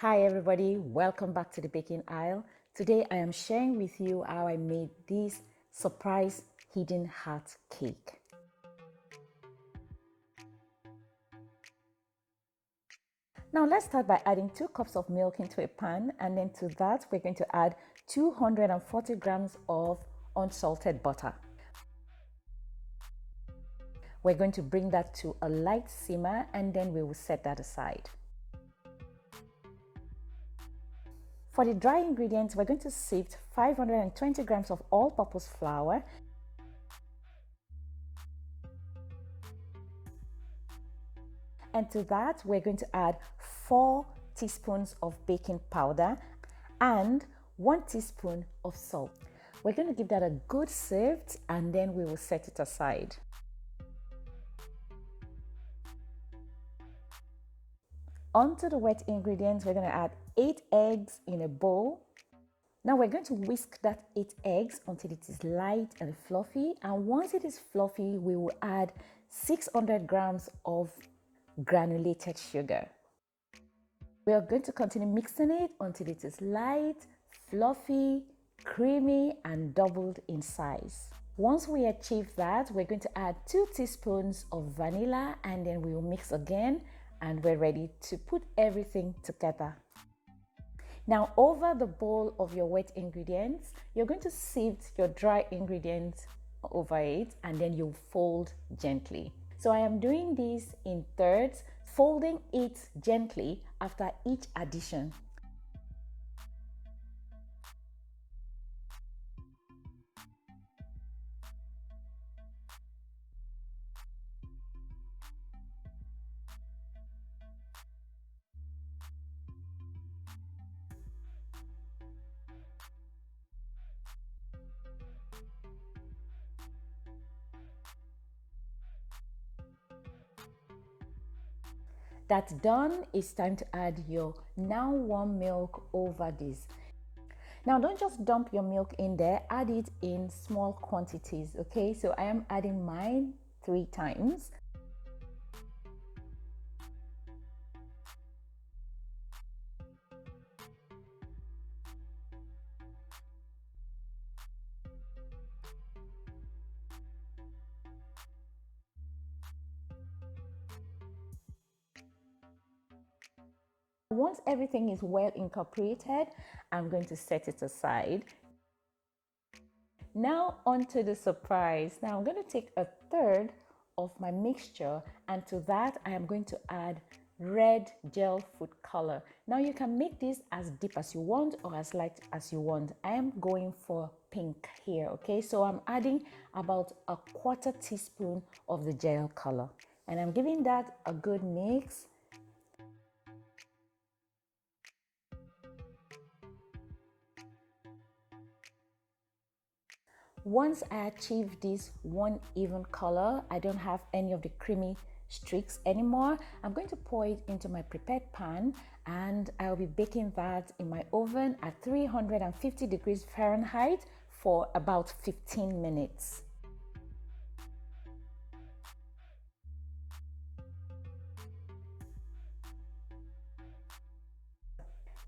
Hi everybody, welcome back to the baking aisle. Today I am sharing with you how I made this surprise hidden heart cake. Now let's start by adding 2 cups of milk into a pan, and then to that we're going to add 240 grams of unsalted butter. We're going to bring that to a light simmer and then we will set that aside. For the dry ingredients, we're going to sift 520 grams of all-purpose flour, and to that we're going to add 4 teaspoons of baking powder and 1 teaspoon of salt. We're going to give that a good sift and then we will set it aside. Onto the wet ingredients, we're going to add 8 eggs in a bowl. Now we're going to whisk that 8 eggs until it is light and fluffy, and once it is fluffy we will add 600 grams of granulated sugar. We are going to continue mixing it until it is light, fluffy, creamy and doubled in size. Once we achieve that, we're going to add 2 teaspoons of vanilla and then we will mix again, and we're ready to put everything together. Now over the bowl of your wet ingredients, you're going to sift your dry ingredients over it and then you fold gently. So I am doing this in thirds, folding it gently after each addition. That's done. It's time to add your now warm milk over this. Now don't just dump your milk in there, add it in small quantities, okay? So I am adding mine 3 times. Once everything is well incorporated, I'm going to set it aside. Now onto the surprise. Now I'm going to take a third of my mixture, and to that I am going to add red gel food color. Now you can make this as deep as you want or as light as you want. I am going for pink here, okay? So I'm adding about a 1/4 teaspoon of the gel color and I'm giving that a good mix. Once I achieve this one even color, I don't have any of the creamy streaks anymore. I'm going to pour it into my prepared pan and I'll be baking that in my oven at 350 degrees Fahrenheit for about 15 minutes.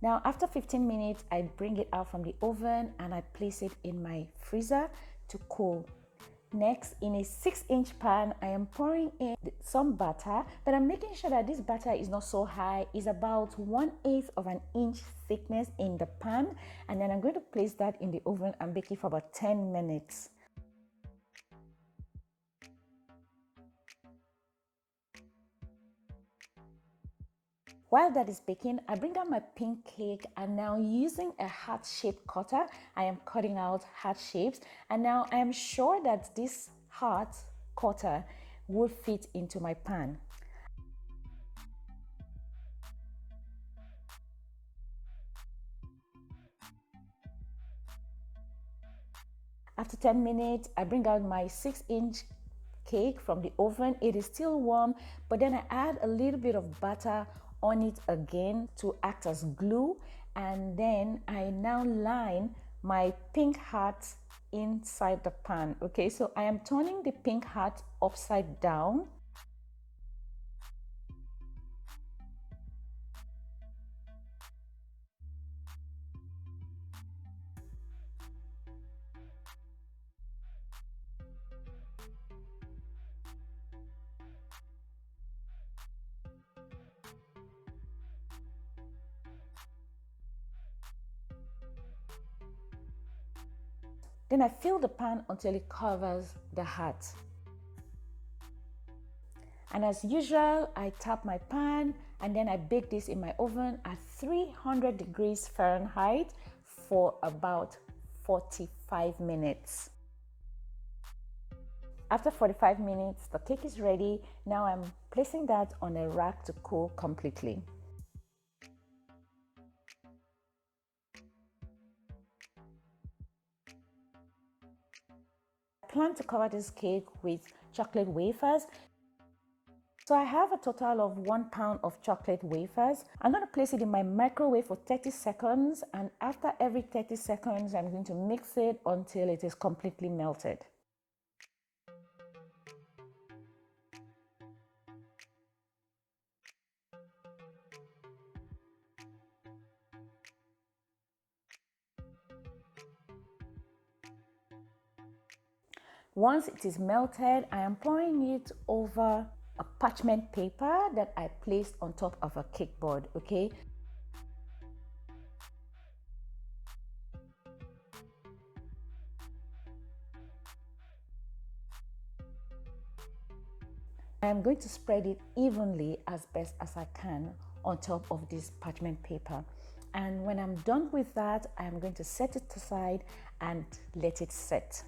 Now after 15 minutes, I bring it out from the oven and I place it in my freezer to cool. Next, in a 6-inch pan, I am pouring in some butter, but I'm making sure that this butter is not so high. It's about 1/8 of an inch thickness in the pan, and then I'm going to place that in the oven and bake it for about 10 minutes. While that is baking, I bring out my pink cake, and now using a heart-shaped cutter, I am cutting out heart shapes, and now I am sure that this heart cutter will fit into my pan. After 10 minutes, I bring out my 6-inch cake from the oven. It is still warm, but then I add a little bit of butter on it again to act as glue, and then I now line my pink heart inside the pan. Okay, so I am turning the pink heart upside down. Then I fill the pan until it covers the heart. And as usual, I tap my pan and then I bake this in my oven at 300 degrees Fahrenheit for about 45 minutes. After 45 minutes, the cake is ready. Now I'm placing that on a rack to cool completely. I plan to cover this cake with chocolate wafers. So I have a total of 1 pound of chocolate wafers. I'm going to place it in my microwave for 30 seconds, and after every 30 seconds, I'm going to mix it until it is completely melted. Once it is melted, I am pouring it over a parchment paper that I placed on top of a cake board, okay? I am going to spread it evenly as best as I can on top of this parchment paper. And when I'm done with that, I'm going to set it aside and let it set.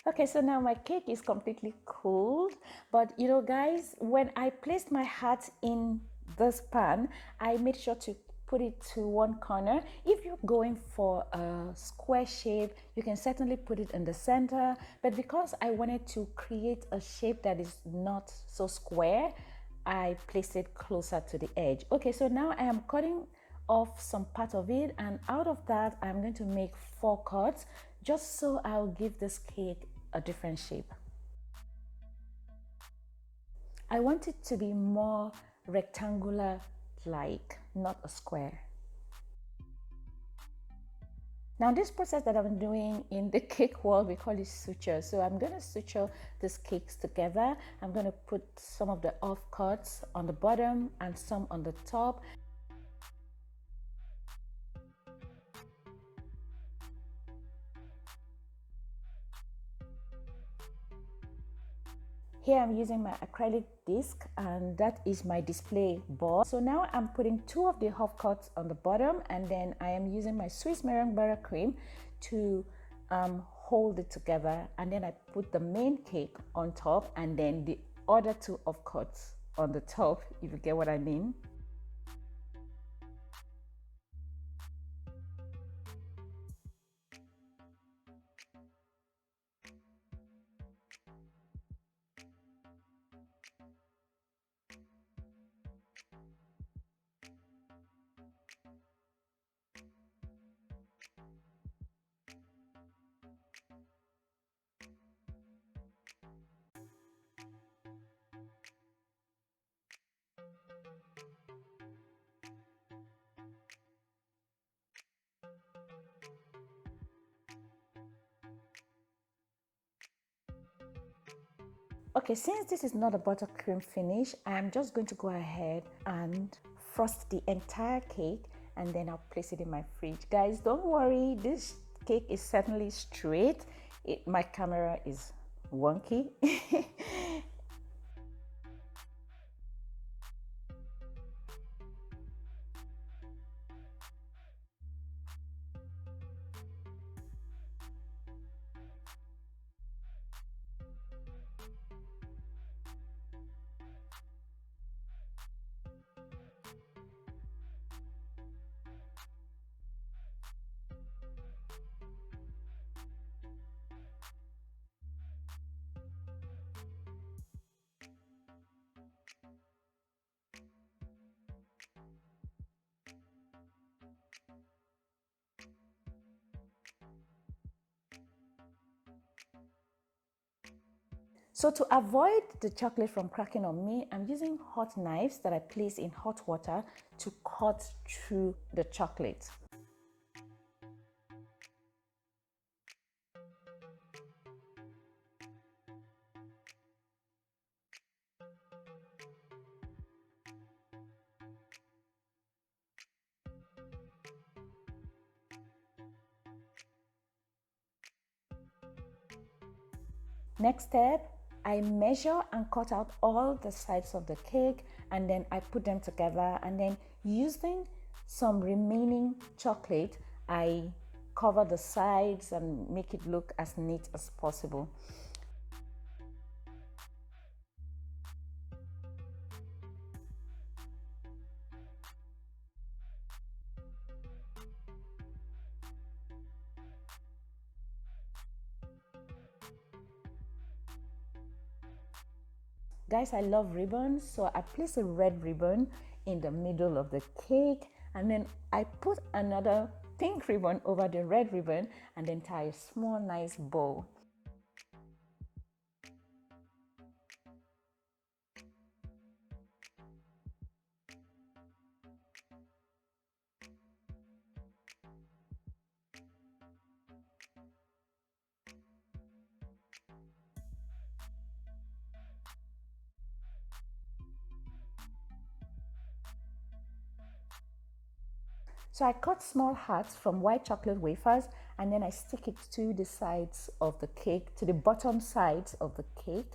Okay, so now my cake is completely cooled, but you know guys, when I placed my heart in this pan, I made sure to put it to one corner. If you're going for a square shape, you can certainly put it in the center, but because I wanted to create a shape that is not so square, I placed it closer to the edge. Okay, so now I am cutting off some part of it, and out of that I'm going to make 4 cuts just so I'll give this cake a different shape. I want it to be more rectangular like, not a square. Now this process that I'm doing in the cake world, we call it suture. So I'm going to suture these cakes together. I'm going to put some of the off cuts on the bottom and some on the top. Here I'm using my acrylic disc, and that is my display board. So now I'm putting 2 of the half cuts on the bottom, and then I am using my Swiss meringue buttercream to hold it together, and then I put the main cake on top and then the other 2 half cuts on the top, if you get what I mean. Okay, since this is not a buttercream finish, I'm just going to go ahead and frost the entire cake, and then I'll place it in my fridge. Guys, don't worry, this cake is certainly straight. My camera is wonky. So to avoid the chocolate from cracking on me, I'm using hot knives that I place in hot water to cut through the chocolate. Next step, I measure and cut out all the sides of the cake, and then I put them together, and then using some remaining chocolate, I cover the sides and make it look as neat as possible. Guys, I love ribbons, so I place a red ribbon in the middle of the cake, and then I put another pink ribbon over the red ribbon, and then tie a small nice bow. So I cut small hearts from white chocolate wafers, and then I stick it to the sides of the cake, to the bottom sides of the cake.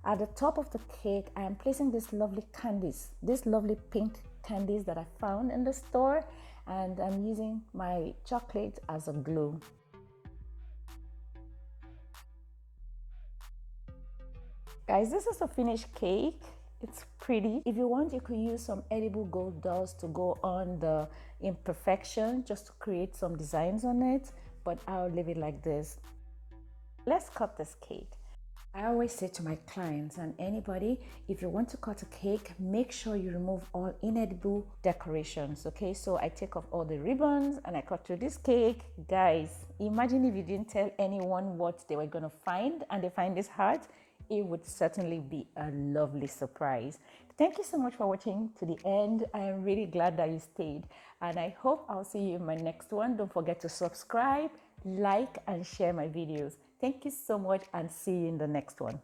At the top of the cake, I am placing these lovely candies, these lovely pink candies that I found in the store, and I'm using my chocolate as a glue. Guys, this is a finished cake. It's pretty. If you want, you could use some edible gold dust to go on the imperfection, just to create some designs on it, but I'll leave it like this. Let's cut this cake. I always say to my clients and anybody, if you want to cut a cake, make sure you remove all inedible decorations, okay? So I take off all the ribbons and I cut through this cake. Guys, imagine if you didn't tell anyone what they were gonna find and they find this heart. It would certainly be a lovely surprise. Thank you so much for watching to the end. I am really glad that you stayed, and I hope I'll see you in my next one. Don't forget to subscribe, like, and share my videos. Thank you so much, and see you in the next one.